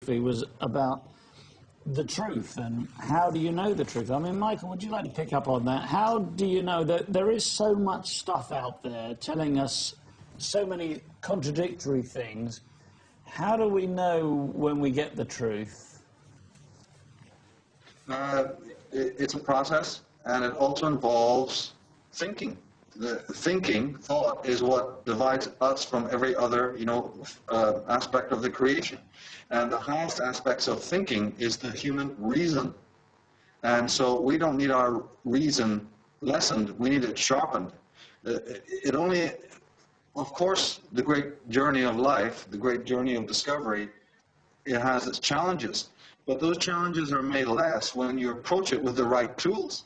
particularly was about the truth, and how do you know the truth? I mean, Michael, would you like to pick up on that? How do you know that there is so much stuff out there telling us so many contradictory things? How do we know when we get the truth? It's a process, and it also involves thinking. Thought is what divides us from every other, aspect of the creation. And the highest aspects of thinking is the human reason. And so we don't need our reason lessened, we need it sharpened. Of course, the great journey of life, the great journey of discovery, it has its challenges. But those challenges are made less when you approach it with the right tools.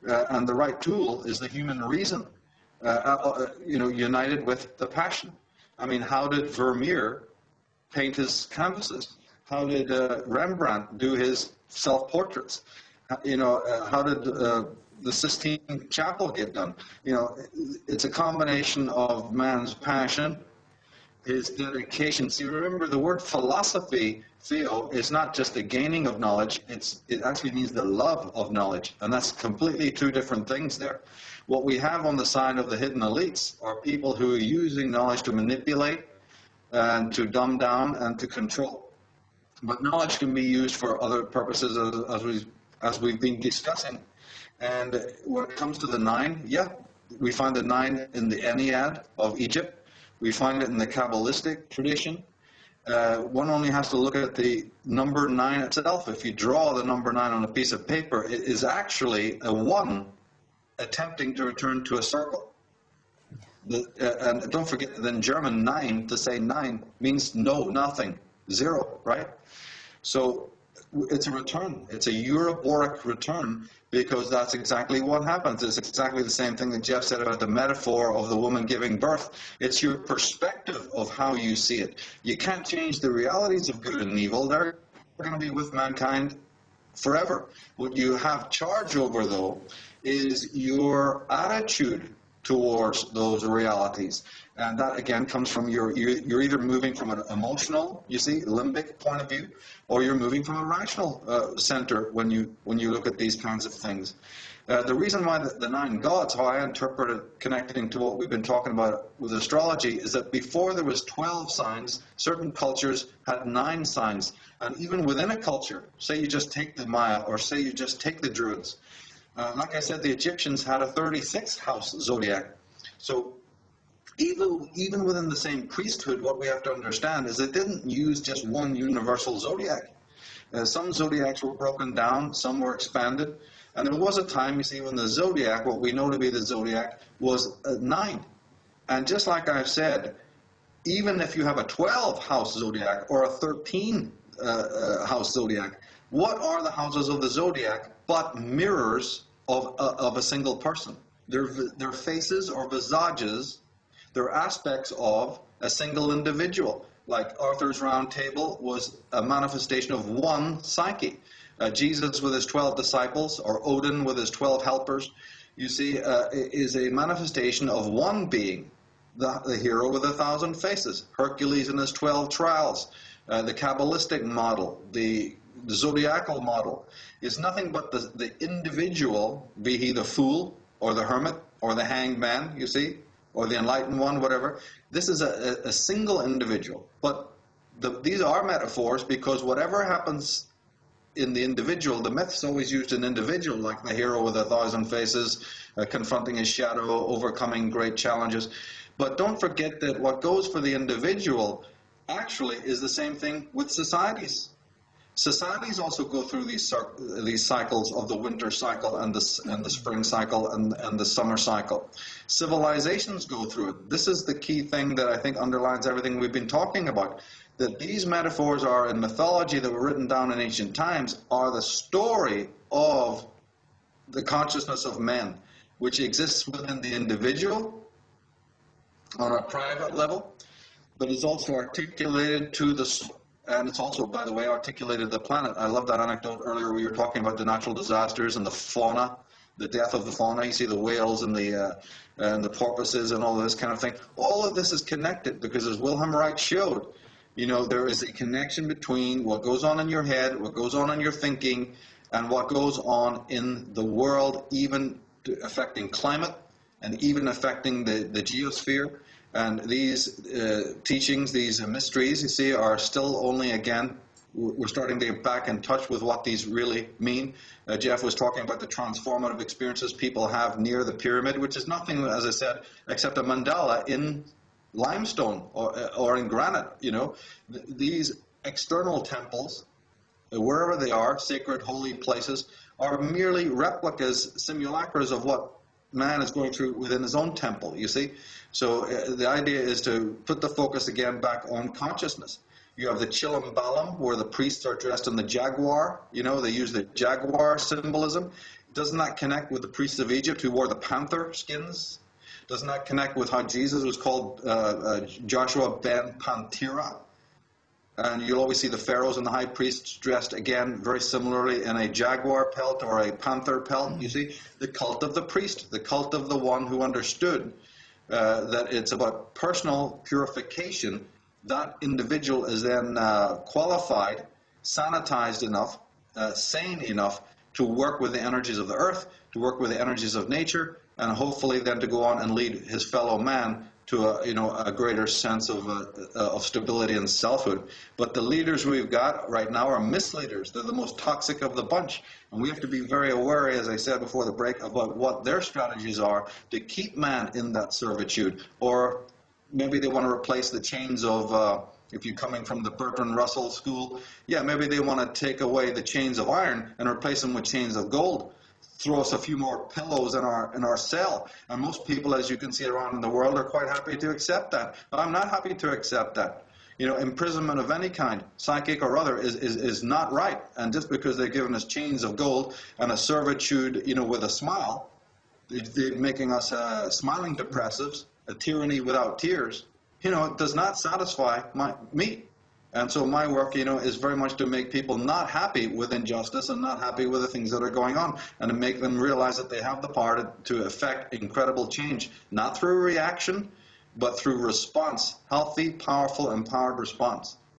And the right tool is the human reason, united with the passion. I mean, how did Vermeer paint his canvases? How did Rembrandt do his self-portraits? How did the Sistine Chapel get done? It's a combination of man's passion, his dedication. See, remember, the word philosophy, Theo, is not just the gaining of knowledge, it actually means the love of knowledge. And that's completely two different things there. What we have on the side of the hidden elites are people who are using knowledge to manipulate and to dumb down and to control. But knowledge can be used for other purposes, as we've been discussing. And when it comes to the 9, we find the 9 in the Ennead of Egypt. We find it in the Kabbalistic tradition. One only has to look at the number 9 itself. If you draw the number 9 on a piece of paper, it is actually a 1 attempting to return to a circle. And don't forget that in German, 9, to say 9, means no, nothing, 0, right? So it's a return. It's a Euroboric return, because that's exactly what happens. It's exactly the same thing that Jeff said about the metaphor of the woman giving birth. It's your perspective of how you see it. You can't change the realities of good and evil. They're going to be with mankind forever. What you have charge over, though, is your attitude towards those realities. And that, again, comes from you're either moving from an emotional, limbic point of view, or you're moving from a rational center when you look at these kinds of things. The reason why the 9 gods, how I interpret it, connecting to what we've been talking about with astrology, is that before there was 12 signs, certain cultures had 9 signs. And even within a culture, say you just take the Maya, or say you just take the Druids, like I said, the Egyptians had a 36-house zodiac. So even within the same priesthood, what we have to understand is it didn't use just one universal zodiac. Some zodiacs were broken down, some were expanded, and there was a time, when the zodiac, what we know to be the zodiac, was 9. And just like I've said, even if you have a 12-house zodiac or a 13-house zodiac, what are the houses of the zodiac but mirrors of a single person? They're faces or visages. They're aspects of a single individual. Like Arthur's Round Table was a manifestation of one psyche. Jesus with his 12 disciples, or Odin with his 12 helpers, is a manifestation of one being, the hero with 1,000 faces. Hercules and his 12 trials, the Kabbalistic model, the zodiacal model, is nothing but the individual, be he the fool or the hermit or the hanged man, or the enlightened one, whatever. This is a single individual. But these are metaphors, because whatever happens in the individual, the myth's always used an individual, like the hero with 1,000 faces, confronting his shadow, overcoming great challenges. But don't forget that what goes for the individual actually is the same thing with societies. Societies also go through these cycles of the winter cycle and the spring cycle and the summer cycle. Civilizations go through it. This is the key thing that I think underlines everything we've been talking about. That these metaphors are in mythology that were written down in ancient times are the story of the consciousness of men, which exists within the individual on a private level, but is also articulated and it's also, by the way, articulated the planet. I love that anecdote earlier. We were talking about the natural disasters and the fauna, the death of the fauna. You see the whales and the porpoises and all this kind of thing. All of this is connected because, as Wilhelm Reich showed, You know, there is a connection between what goes on in your head, what goes on in your thinking, and what goes on in the world, even affecting climate and even affecting the geosphere. And these teachings, these mysteries, you see, are still only, again, we're starting to get back in touch with what these really mean. Jeff was talking about the transformative experiences people have near the pyramid, which is nothing, as I said, except a mandala in limestone or in granite. You know, these external temples, wherever they are, sacred, holy places, are merely replicas, simulacras of what man is going through within his own temple, you see. So the idea is to put the focus again back on consciousness. You have the Chilambalam, where the priests are dressed in the jaguar. You know, they use the jaguar symbolism. Doesn't that connect with the priests of Egypt who wore the panther skins? Doesn't that connect with how Jesus was called Joshua ben Pantera? And you'll always see the pharaohs and the high priests dressed, again, very similarly in a jaguar pelt or a panther pelt. You see, the cult of the priest, the cult of the one who understood that it's about personal purification. That individual is then qualified, sanitized enough, sane enough to work with the energies of the earth, to work with the energies of nature, and hopefully then to go on and lead his fellow man to a greater sense of stability and selfhood. But the leaders we've got right now are misleaders. They're the most toxic of the bunch. And we have to be very aware, as I said before the break, about what their strategies are to keep man in that servitude. Or maybe they want to replace the chains of, if you're coming from the Bertrand Russell school, yeah, maybe they want to take away the chains of iron and replace them with chains of gold. Throw us a few more pillows in our cell. And most people, as you can see around in the world, are quite happy to accept that. But I'm not happy to accept that. You know, imprisonment of any kind, psychic or other, is not right. And just because they've given us chains of gold and a servitude, you know, with a smile, they're making us smiling depressives, a tyranny without tears, you know, it does not satisfy me. And so my work, you know, is very much to make people not happy with injustice and not happy with the things that are going on, and to make them realize that they have the power to effect incredible change, not through reaction, but through response, healthy, powerful, empowered response.